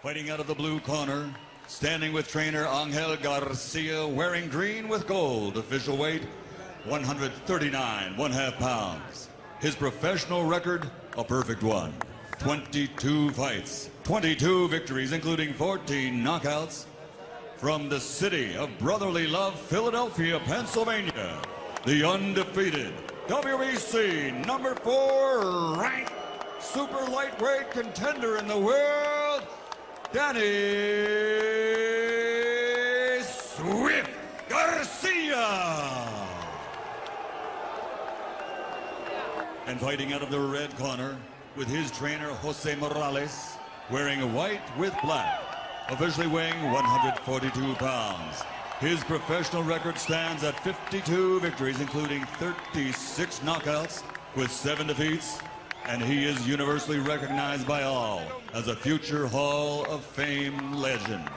Fighting out of the blue corner, standing with trainer Angel Garcia, wearing green with gold, official weight 139 1/2 pounds. His professional record, a perfect one. 22 fights, 22 victories, including 14 knockouts. From the city of brotherly love, Philadelphia, Pennsylvania, the undefeated WBC number 4 ranked super lightweight contender in the world, Danny Swift Garcia. And fighting out of the red corner with his trainer Jose Morales, wearing white with black, officially weighing 142 pounds. His professional record stands at 52 victories, including 36 knockouts with 7 defeats, and he is universally recognized by all as a future Hall of Fame legend.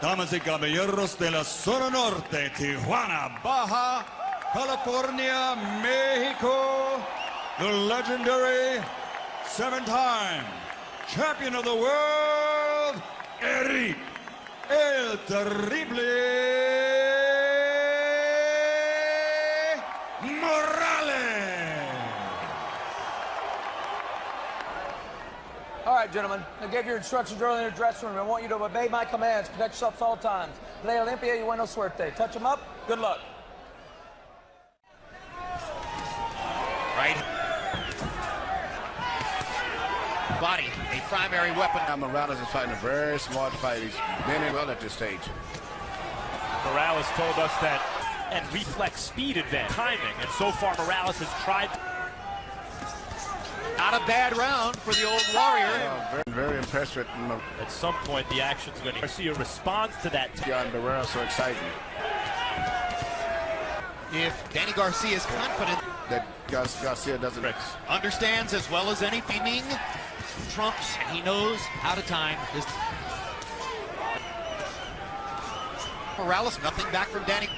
Damas y caballeros de la zona norte, Tijuana, Baja California, Mexico, the legendary 7-time champion of the world, Eric El Terrible Morales. All right, gentlemen, I gave your instructions earlier in the dressing room. I want you to obey my commands. Protect yourselves at all times. Play Olympia y buena suerte. Touch them up. Good luck. Right. Body, a primary weapon. Morales is fighting a very smart fight. He's been in well at this stage. Morales told us that, and reflex speed advantage, timing, and so far Morales has tried. Not a bad round for the old warrior. Very, very impressed with him. At some point, the action's going to. Garcia responds to that. Beyond Barrera, so exciting. If Danny Garcia is confident That Garcia doesn't understands as well as any timing trumps, and he knows how to time his. Morales, nothing back from Danny.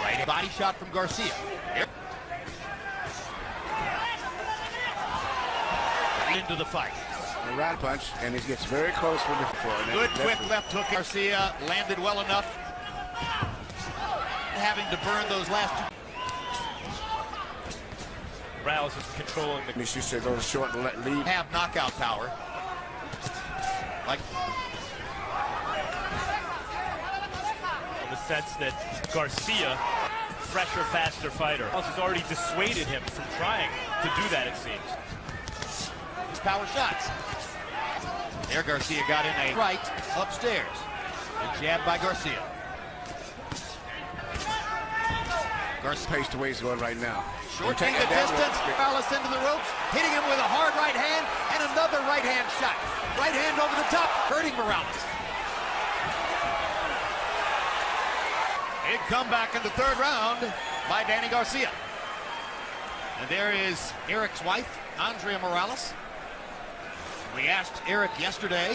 Right, body shot from Garcia. Into the fight. a right punch, and he gets very close with the foot. Good quick left hook. Garcia landed well enough, having to burn those last two. Morales is controlling the. He should go short and let lead. Have knockout power. Like in the sense that Garcia, fresher, faster fighter, has already dissuaded him from trying to do that, it seems. his power shots. There Garcia got in a right upstairs. A jab by Garcia. Garcia pace the way he's going right now. Shortening the distance. Morales into the ropes, hitting him with a hard right hand and another right hand shot. Right hand over the top, hurting Morales. Big comeback in the third round by Danny Garcia. And there is Eric's wife, Andrea Morales. We asked Eric yesterday,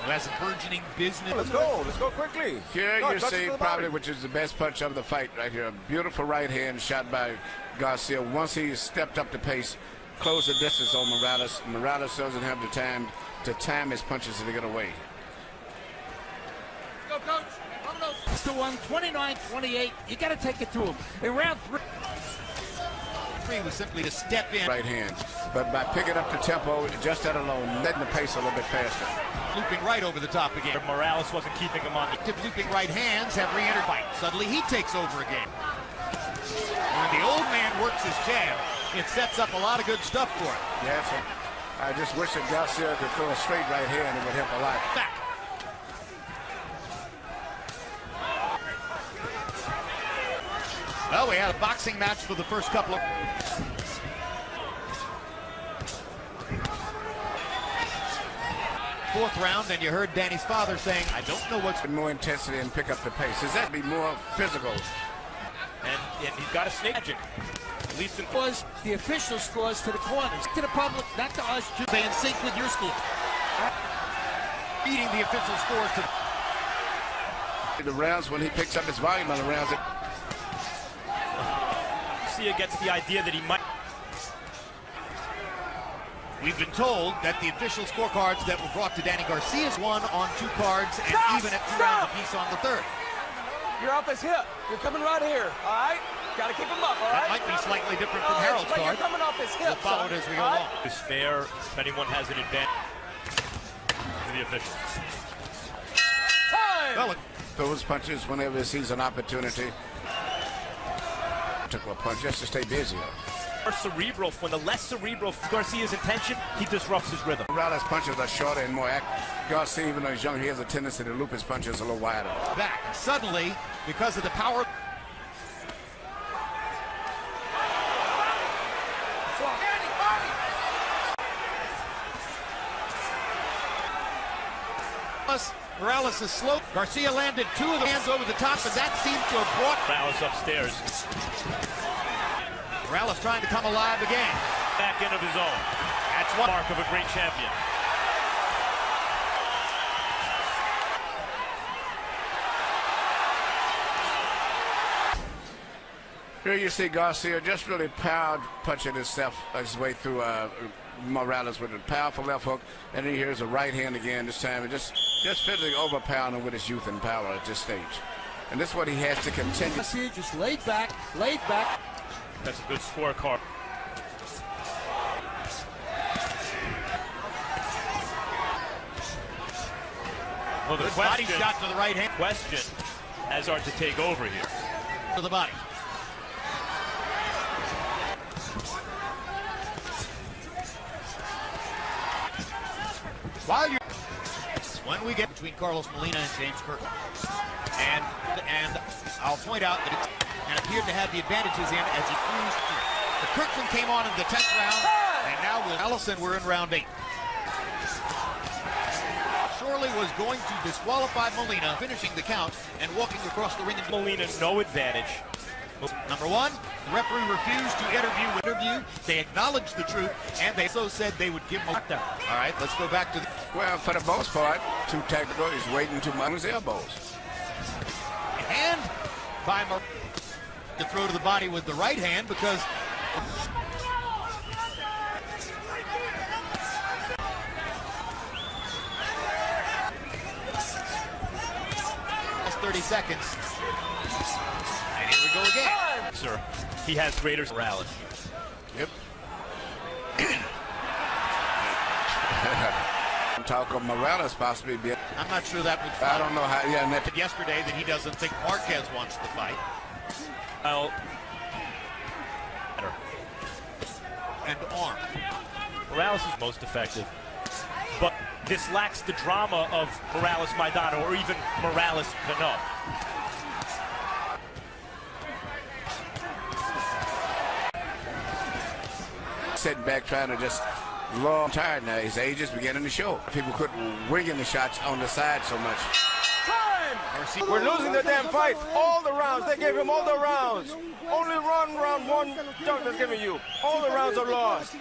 who has a burgeoning business. Let's go quickly. Here No, you touch see to the probably body. which is the best punch of the fight right here. A beautiful right hand shot by Garcia. Once he stepped up the pace, closed the distance on Morales. Morales doesn't have the time to time his punches to get away. Go, coach. It's the one, 29-28. You got to take it to him. In round three. Three was simply to step in. Right hand. But by picking up the tempo, just that alone, letting the pace a little bit faster. Looping right over the top again. Morales wasn't keeping him on. Active looping right hands have re-entered fight. Suddenly he takes over again. When the old man works his jab, it sets up a lot of good stuff for him. Yes, I just wish that Garcia could throw a straight right hand. It would help a lot. Back. Well, we had a boxing match for the first couple of... Fourth round, and you heard Danny's father saying, I don't know what's... More intensity and pick up the pace. Does that be more physical? And he's got a snake magic. At least in Was the official scores to the corners, to the public, not to us. Stay in sync with your score. Beating the official scores to... The rounds when he picks up his volume on the rounds. Garcia gets the idea that he might. We've been told that the official scorecards that were brought to Danny Garcia's one on 2 cards and even at 2 rounds apiece on the 3rd. You're off his hip. You're coming right here. All right? Got to keep him up, all right? That might be slightly different from Harold's card. You're coming off his hip, We'll follow it as we go along. It's fair if anyone has an advantage to the officials. Time! Well, Those punches whenever he sees an opportunity. Took a punch just to stay busy. More cerebral. When the less cerebral Garcia's intention, he disrupts his rhythm. Morales' punches are shorter and more active. Garcia, even though he's young, he has a tendency to loop his punches a little wider. back. And suddenly, because of the power... Morales is slow. Garcia landed 2 of the hands over the top, and that seemed to have brought Morales upstairs. Morales trying to come alive again. Back end of his own. That's one mark of a great champion. Here you see Garcia just really power punching his way through Morales with a powerful left hook, and then here's a right hand again this time, and just physically overpowering him with his youth and power at this stage. And this is what he has to continue. Garcia just laid back, laid back. That's a good scorecard. Well, the body question, shot to the right hand. Question has art to take over here. To the body. When we get between Carlos Molina and James Kirkland, and I'll point out that it appeared to have the advantages in as he cruised through. The Kirkland came on in the 10th round, and now with Allison, we're in round 8. Shorley was going to disqualify Molina, finishing the count and walking across the ring. And Molina, no advantage. Number 1, the referee refused to interview. They acknowledged the truth, and they also said they would give him a knockdown. All right, let's go back to the... Well, for the most part, too technical. He's waiting too much on his elbows. And by to throw to the body with the right hand because... That's 30 seconds. And here we go again. Sir, he has greater Morales. Yep. Talk of Morales possibly be. I'm not sure that would... I don't know how. Yeah, and that, Yesterday that he doesn't think Marquez wants the fight. Well, And arm. Morales is most effective. But this lacks the drama of Morales-Maidana or even Morales-Cano. sitting back trying to just long tired now. His age is beginning to show. People couldn't wing in the shots on the side so much. Time! We're losing the damn fight. All the rounds. They gave him all the rounds. Only round one judge is giving you. All the rounds are lost.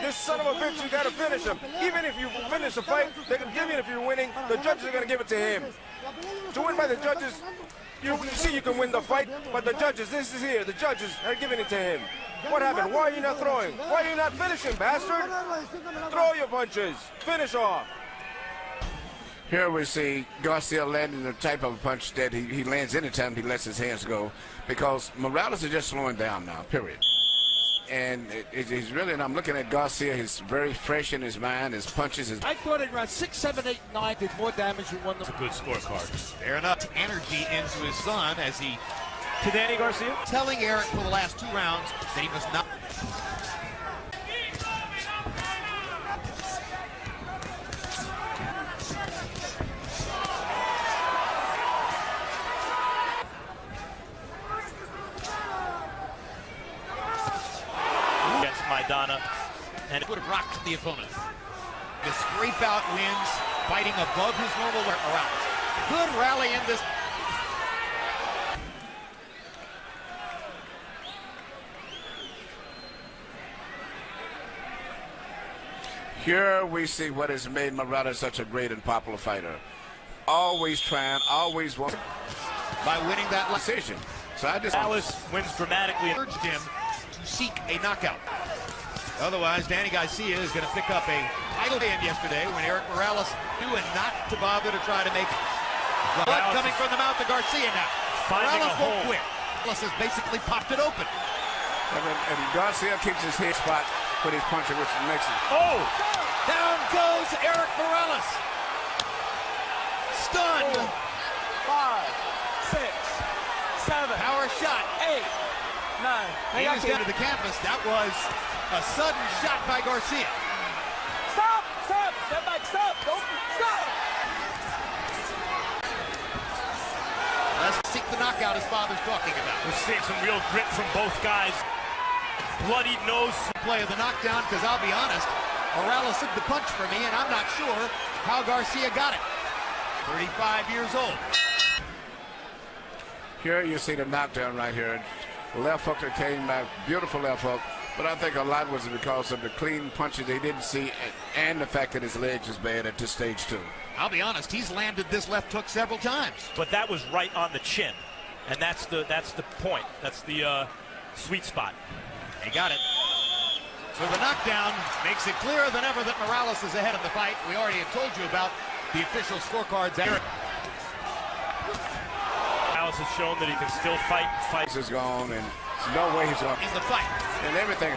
This son of a bitch, you got to finish him. Even if you finish the fight, they can give it if you're winning. The judges are going to give it to him. To win by the judges, you see you can win the fight, but the judges, this is here, the judges are giving it to him. What happened? Why are you not throwing? Why are you not finishing, bastard? Throw your punches. Finish off. Here we see Garcia landing the type of punch that he lands anytime he lets his hands go, because Morales is just slowing down now, period. And he's really, and I'm looking at Garcia, he's very fresh in his mind, his punches. I thought at around 6, 7, 8, 9 did more damage than one. It's a good scorecard. Fair enough. Energy into his son as he To Danny Garcia? telling Eric for the last 2 rounds that he must not. Against Maidana. And It would have rocked the opponent. The scrape out wins, fighting above his normal Morales. Good rally in this. Here we see what has made Morales such a great and popular fighter. Always trying, always wanting. By winning that Decision. So I just Morales wins dramatically. urged him to seek a knockout. Otherwise, Danny Garcia is going to pick up a title win yesterday when Eric Morales knew and not to bother to try to make blood coming from the mouth of Garcia now. Morales won't quit. Morales has basically popped it open. And Garcia keeps his head spot when he's punching, which makes it. Oh! Down goes Eric Morales. Stunned. 5, 6, 7. Power shot. 8, 9. He was down to the canvas. That was a sudden shot by Garcia. Stop! Stop! Step back! Stop! Don't stop! Let's seek the knockout his father's talking about. We're seeing some real grit from both guys. Bloodied nose. Play of the knockdown, because I'll be honest, Morales took the punch for me, and I'm not sure how Garcia got it. 35 years old. Here you see the knockdown right here. Left hook that came back, beautiful left hook. But I think a lot was because of the clean punches they didn't see and the fact that his legs was bad at this stage too. I'll be honest, he's landed this left hook several times. But that was right on the chin. And that's the point. That's the sweet spot. He got it. So the knockdown makes it clearer than ever that Morales is ahead of the fight. We already have told you about the official scorecards. Morales has shown that he can still fight. This is gone, and there's no way he's on In the fight. and everything.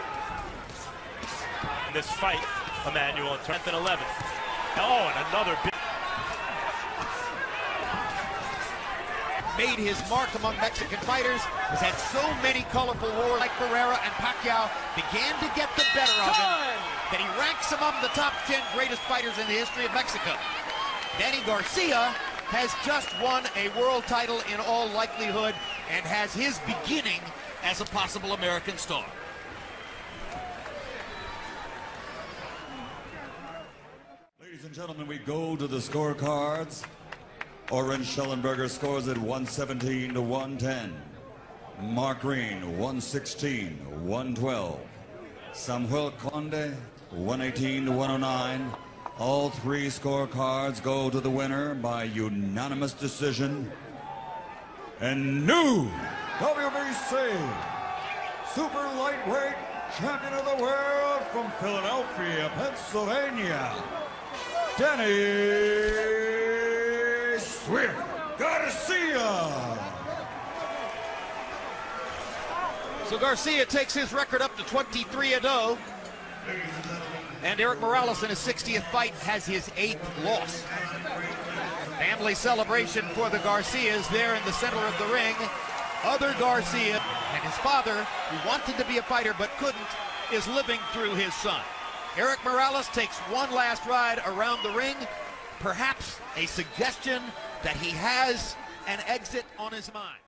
In this fight, Emmanuel, 10th and 11th. Oh, and another big. Made his mark among Mexican fighters, has had so many colorful wars like Ferreira and Pacquiao began to get the better of him that he ranks among the top 10 greatest fighters in the history of Mexico. Danny Garcia has just won a world title in all likelihood and has his beginning as a possible American star. Ladies and gentlemen, we go to the scorecards. Orange Schellenberger scores at 117 to 110. Mark Green, 116, 112. Samuel Conde, 118 to 109. All three scorecards go to the winner by unanimous decision. And new WBC Super Lightweight Champion of the World from Philadelphia, Pennsylvania, Danny Swift Garcia. So Garcia takes his record up to 23-0. And Eric Morales in his 60th fight has his 8th loss. Family celebration for the Garcias there in the center of the ring. Other Garcia and his father, who wanted to be a fighter but couldn't, is living through his son. Eric Morales takes one last ride around the ring. Perhaps a suggestion that he has an exit on his mind.